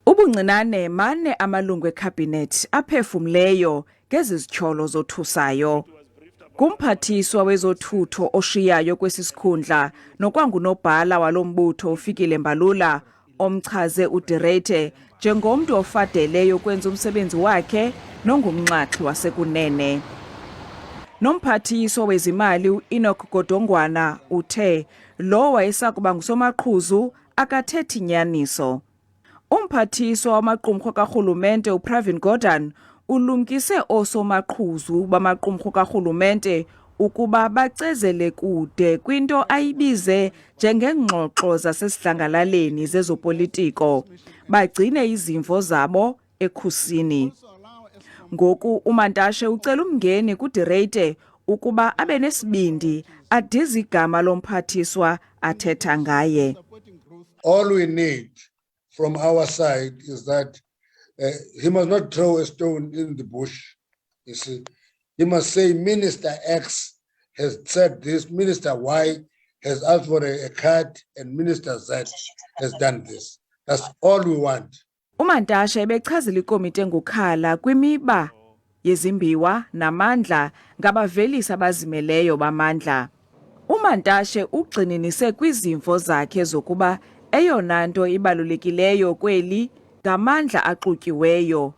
Ubuncinane mane amalungu ekhabhinethi aphefumleyo ngezizityholo zothusayo. Kumphathiswa wezothutho oshiyayo kwesi sikhundla nokwangunobhala walo mbutho uFikile Mbalula omchaze uDirete njengomntu ofadeleyo kwenza umsebenzi wakhe nongumnxaxhi wasekunene. Nomphathiswa wezimali uEnoch Godongwana uthe lo wayesakuba ngusomaqhuzu akathethi nyaniso. Umphathiswa wamaqumrhu karhulumente uPravin Gordhan ulumkise osomaqhuzu bamaqumrhu karhulumente ukuba bacezele kude kwinto ayibize njengengxoxo zasesidlangalaleni zezopolitiko, bagcine izimvo zabo ekhusini. Ngoku uMantashe ucela umngeni kuDirete ukuba abe nesibindi adize igama lomphathiswa athetha ngaye. All we need from our side is that he must not throw a stone in the bush. You see, he must say Minister X has said this, Minister Y has asked for a cut, and Minister Z has done this. That's all we want. uMantashe bechazela ikomiti engukhala kwimiba yezimbiwa namandla ngabavelisi abazimeleyo bamandla. uMantashe ugxininise kwizimvo zakhe zokuba eyona nto ibalulekileyo kweli ngamandla axutyiweyo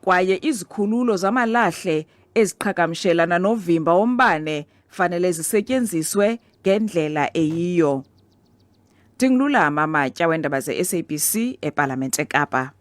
kwaye izikhululo zamalahle eziqhagamshelana novimba wombane fanele zisetyenziswe ngendlela eyiyo. Ndingulula Mamatya weendaba ze-SABC ePalamente eKapa.